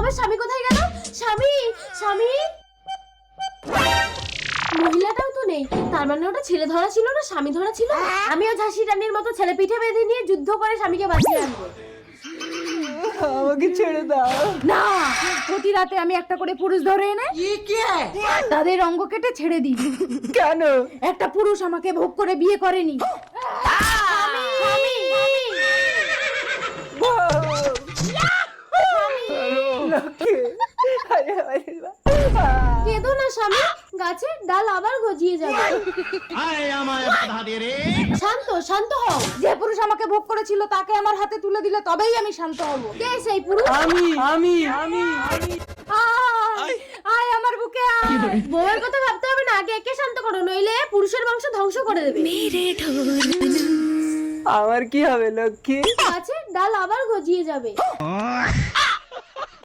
আমার স্বামী কোথায় গেল? স্বামী, স্বামী। মহিলাটাও তো নেই, তার মানে ওটা ছেলে ধরা ছিল না স্বামী ধরা ছিল। আমিও ঝাঁসি রানীর মতো ছেলে পিঠে বেঁধে নিয়ে যুদ্ধ করে স্বামীকে বাঁচিয়ে আনবো। আমাকে ছেড়ে দাও। না, প্রতি রাতে আমি একটা করে পুরুষ ধরে এনে তাদের অঙ্গ কেটে ছেড়ে দিই। কেন? একটা পুরুষ আমাকে ভোগ করে বিয়ে করেনি। কেঁদো না স্বামী, গাছের ডাল আবার গজিয়ে যাবে। শান্ত শান্ত হও। যে পুরুষ আমাকে ভোগ করেছিল তাকে আমার হাতে তুলে দিলে তবেই আমি শান্ত হব। কে সেই পুরুষ? আমি আয় আমার বুকে আয়। বউয়ের কথা ভাবতে হবে না, আগে একে শান্ত করো, নইলে পুরুষের বংশ ধ্বংস করে দেবে। আমার কি হবে লক্ষ্মী? গাছের ডাল আবার গজিয়ে যাবে।